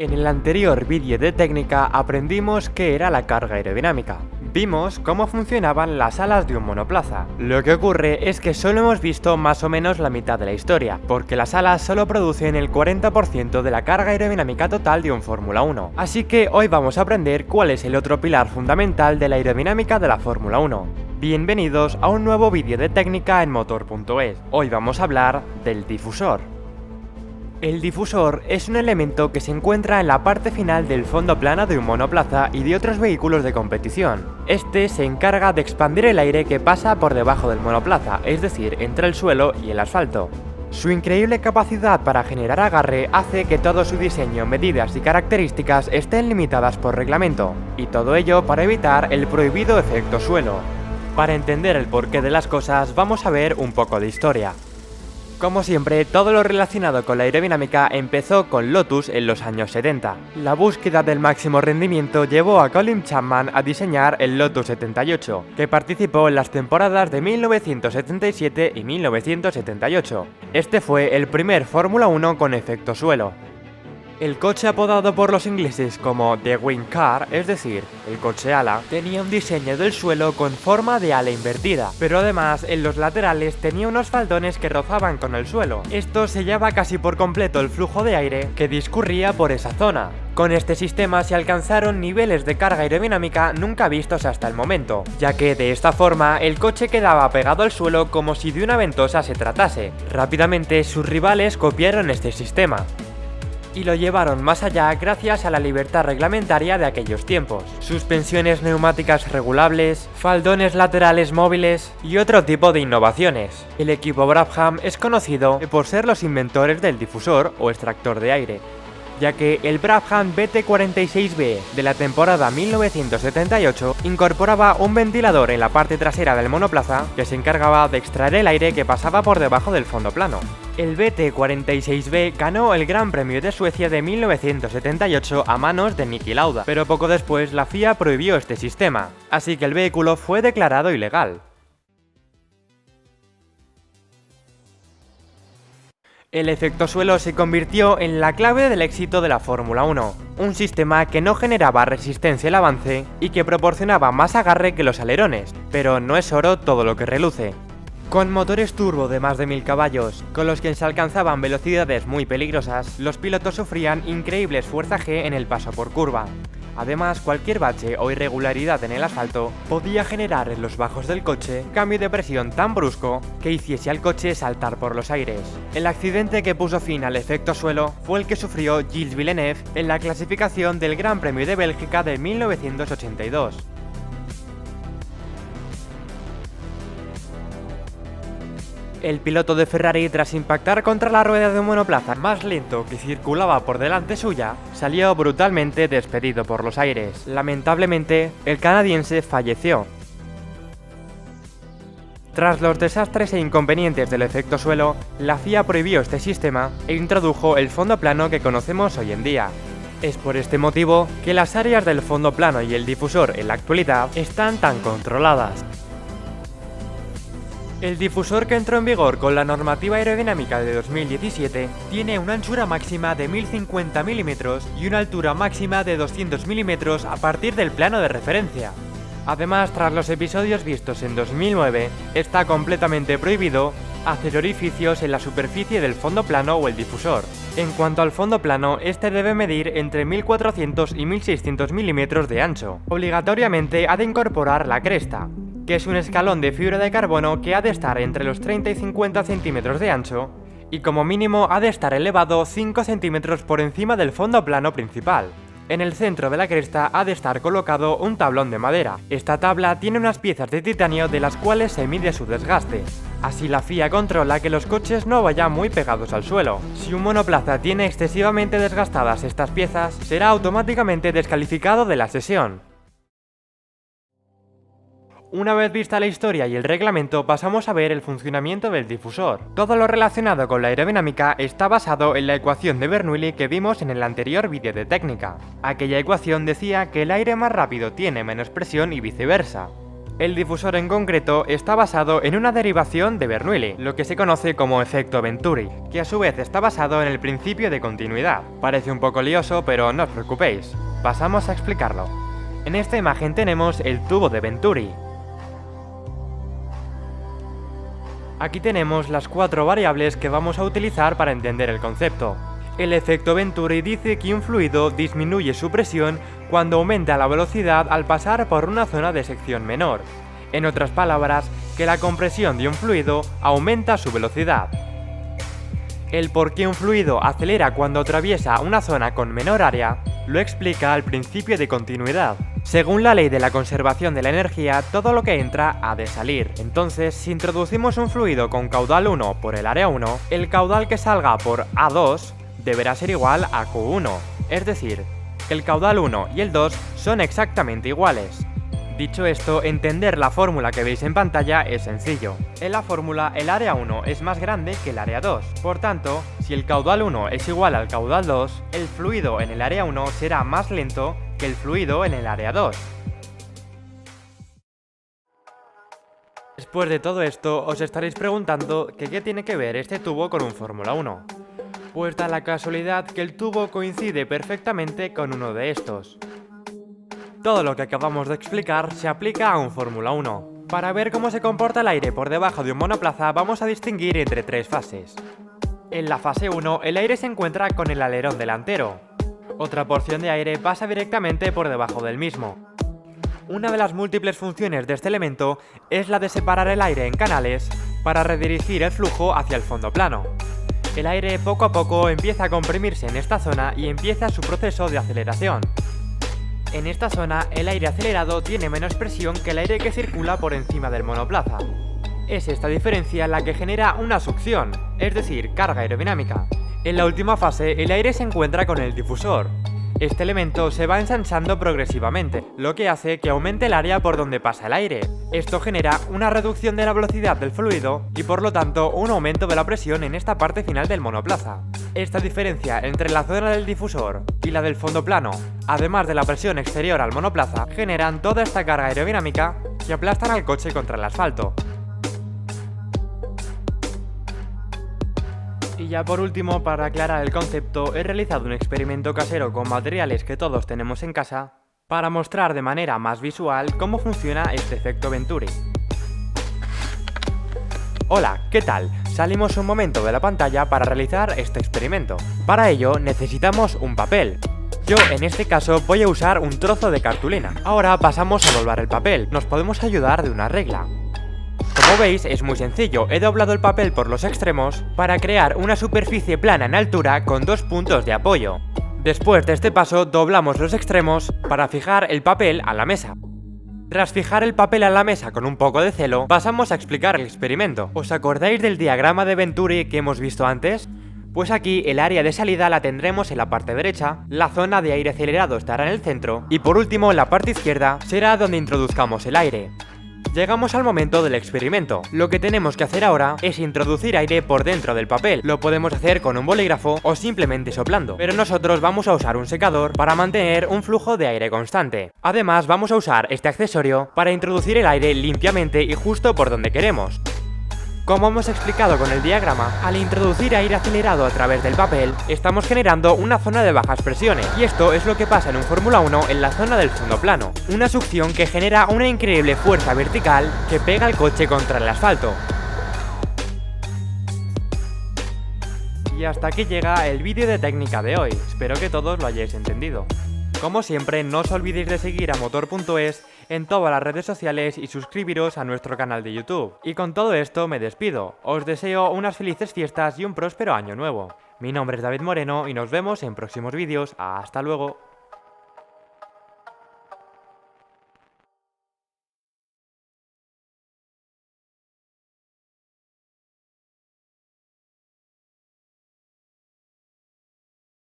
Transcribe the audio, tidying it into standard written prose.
En el anterior vídeo de técnica aprendimos qué era la carga aerodinámica. Vimos cómo funcionaban las alas de un monoplaza. Lo que ocurre es que solo hemos visto más o menos la mitad de la historia, porque las alas solo producen el 40% de la carga aerodinámica total de un Fórmula 1. Así que hoy vamos a aprender cuál es el otro pilar fundamental de la aerodinámica de la Fórmula 1. Bienvenidos a un nuevo vídeo de técnica en motor.es. Hoy vamos a hablar del difusor. El difusor es un elemento que se encuentra en la parte final del fondo plano de un monoplaza y de otros vehículos de competición. Este se encarga de expandir el aire que pasa por debajo del monoplaza, es decir, entre el suelo y el asfalto. Su increíble capacidad para generar agarre hace que todo su diseño, medidas y características estén limitadas por reglamento, y todo ello para evitar el prohibido efecto suelo. Para entender el porqué de las cosas, vamos a ver un poco de historia. Como siempre, todo lo relacionado con la aerodinámica empezó con Lotus en los años 70. La búsqueda del máximo rendimiento llevó a Colin Chapman a diseñar el Lotus 78, que participó en las temporadas de 1977 y 1978. Este fue el primer Fórmula 1 con efecto suelo. El coche apodado por los ingleses como The Wing Car, es decir, el coche ala, tenía un diseño del suelo con forma de ala invertida, pero además en los laterales tenía unos faldones que rozaban con el suelo. Esto sellaba casi por completo el flujo de aire que discurría por esa zona. Con este sistema se alcanzaron niveles de carga aerodinámica nunca vistos hasta el momento, ya que de esta forma el coche quedaba pegado al suelo como si de una ventosa se tratase. Rápidamente sus rivales copiaron este sistema y lo llevaron más allá gracias a la libertad reglamentaria de aquellos tiempos. Suspensiones neumáticas regulables, faldones laterales móviles y otro tipo de innovaciones. El equipo Brabham es conocido por ser los inventores del difusor o extractor de aire, ya que el Brabham BT46B de la temporada 1978 incorporaba un ventilador en la parte trasera del monoplaza que se encargaba de extraer el aire que pasaba por debajo del fondo plano. El BT46B ganó el Gran Premio de Suecia de 1978 a manos de Niki Lauda, pero poco después la FIA prohibió este sistema, así que el vehículo fue declarado ilegal. El efecto suelo se convirtió en la clave del éxito de la Fórmula 1, un sistema que no generaba resistencia al avance y que proporcionaba más agarre que los alerones, pero no es oro todo lo que reluce. Con motores turbo de más de 1000 caballos, con los que se alcanzaban velocidades muy peligrosas, los pilotos sufrían increíbles fuerza G en el paso por curva. Además, cualquier bache o irregularidad en el asfalto podía generar en los bajos del coche cambio de presión tan brusco que hiciese al coche saltar por los aires. El accidente que puso fin al efecto suelo fue el que sufrió Gilles Villeneuve en la clasificación del Gran Premio de Bélgica de 1982. El piloto de Ferrari, tras impactar contra la rueda de un monoplaza más lento que circulaba por delante suya, salió brutalmente despedido por los aires. Lamentablemente, el canadiense falleció. Tras los desastres e inconvenientes del efecto suelo, la FIA prohibió este sistema e introdujo el fondo plano que conocemos hoy en día. Es por este motivo que las áreas del fondo plano y el difusor en la actualidad están tan controladas. El difusor, que entró en vigor con la normativa aerodinámica de 2017, tiene una anchura máxima de 1050 mm y una altura máxima de 200 mm a partir del plano de referencia. Además, tras los episodios vistos en 2009, está completamente prohibido hacer orificios en la superficie del fondo plano o el difusor. En cuanto al fondo plano, este debe medir entre 1400 y 1600 mm de ancho. Obligatoriamente ha de incorporar la cresta, que es un escalón de fibra de carbono que ha de estar entre los 30 y 50 centímetros de ancho, y como mínimo ha de estar elevado 5 centímetros por encima del fondo plano principal. En el centro de la cresta ha de estar colocado un tablón de madera. Esta tabla tiene unas piezas de titanio de las cuales se mide su desgaste. Así la FIA controla que los coches no vayan muy pegados al suelo. Si un monoplaza tiene excesivamente desgastadas estas piezas, será automáticamente descalificado de la sesión. Una vez vista la historia y el reglamento, pasamos a ver el funcionamiento del difusor. Todo lo relacionado con la aerodinámica está basado en la ecuación de Bernoulli que vimos en el anterior vídeo de técnica. Aquella ecuación decía que el aire más rápido tiene menos presión y viceversa. El difusor en concreto está basado en una derivación de Bernoulli, lo que se conoce como efecto Venturi, que a su vez está basado en el principio de continuidad. Parece un poco lioso, pero no os preocupéis. Pasamos a explicarlo. En esta imagen tenemos el tubo de Venturi. Aquí tenemos las 4 variables que vamos a utilizar para entender el concepto. El efecto Venturi dice que un fluido disminuye su presión cuando aumenta la velocidad al pasar por una zona de sección menor. En otras palabras, que la compresión de un fluido aumenta su velocidad. El por qué un fluido acelera cuando atraviesa una zona con menor área lo explica el principio de continuidad. Según la ley de la conservación de la energía, todo lo que entra ha de salir. Entonces, si introducimos un fluido con caudal 1 por el área 1, el caudal que salga por A2 deberá ser igual a Q1, es decir, que el caudal 1 y el 2 son exactamente iguales. Dicho esto, entender la fórmula que veis en pantalla es sencillo. En la fórmula, el área 1 es más grande que el área 2. Por tanto, si el caudal 1 es igual al caudal 2, el fluido en el área 1 será más lento que el fluido en el área 2. Después de todo esto, os estaréis preguntando que qué tiene que ver este tubo con un Fórmula 1. Pues da la casualidad que el tubo coincide perfectamente con uno de estos. Todo lo que acabamos de explicar se aplica a un Fórmula 1. Para ver cómo se comporta el aire por debajo de un monoplaza vamos a distinguir entre 3 fases. En la fase 1 el aire se encuentra con el alerón delantero. Otra porción de aire pasa directamente por debajo del mismo. Una de las múltiples funciones de este elemento es la de separar el aire en canales para redirigir el flujo hacia el fondo plano. El aire poco a poco empieza a comprimirse en esta zona y empieza su proceso de aceleración. En esta zona, el aire acelerado tiene menos presión que el aire que circula por encima del monoplaza. Es esta diferencia la que genera una succión, es decir, carga aerodinámica. En la última fase, el aire se encuentra con el difusor. Este elemento se va ensanchando progresivamente, lo que hace que aumente el área por donde pasa el aire. Esto genera una reducción de la velocidad del fluido y por lo tanto un aumento de la presión en esta parte final del monoplaza. Esta diferencia entre la zona del difusor y la del fondo plano, además de la presión exterior al monoplaza, generan toda esta carga aerodinámica que aplastan al coche contra el asfalto. Y ya por último, para aclarar el concepto, he realizado un experimento casero con materiales que todos tenemos en casa para mostrar de manera más visual cómo funciona este efecto Venturi. Hola, ¿qué tal? Salimos un momento de la pantalla para realizar este experimento. Para ello necesitamos un papel. Yo en este caso voy a usar un trozo de cartulina. Ahora pasamos a doblar el papel. Nos podemos ayudar de una regla. Como veis es muy sencillo, he doblado el papel por los extremos para crear una superficie plana en altura con 2 puntos de apoyo. Después de este paso doblamos los extremos para fijar el papel a la mesa. Tras fijar el papel a la mesa con un poco de celo, pasamos a explicar el experimento. ¿Os acordáis del diagrama de Venturi que hemos visto antes? Pues aquí el área de salida la tendremos en la parte derecha, la zona de aire acelerado estará en el centro y por último en la parte izquierda será donde introduzcamos el aire. Llegamos al momento del experimento. Lo que tenemos que hacer ahora es introducir aire por dentro del papel. Lo podemos hacer con un bolígrafo o simplemente soplando, pero nosotros vamos a usar un secador para mantener un flujo de aire constante. Además, vamos a usar este accesorio para introducir el aire limpiamente y justo por donde queremos. Como hemos explicado con el diagrama, al introducir aire acelerado a través del papel, estamos generando una zona de bajas presiones, y esto es lo que pasa en un Fórmula 1 en la zona del fondo plano, una succión que genera una increíble fuerza vertical que pega el coche contra el asfalto. Y hasta aquí llega el vídeo de técnica de hoy, espero que todos lo hayáis entendido. Como siempre, no os olvidéis de seguir a Motor.es en todas las redes sociales y suscribiros a nuestro canal de YouTube. Y con todo esto me despido, os deseo unas felices fiestas y un próspero año nuevo. Mi nombre es David Moreno y nos vemos en próximos vídeos, hasta luego.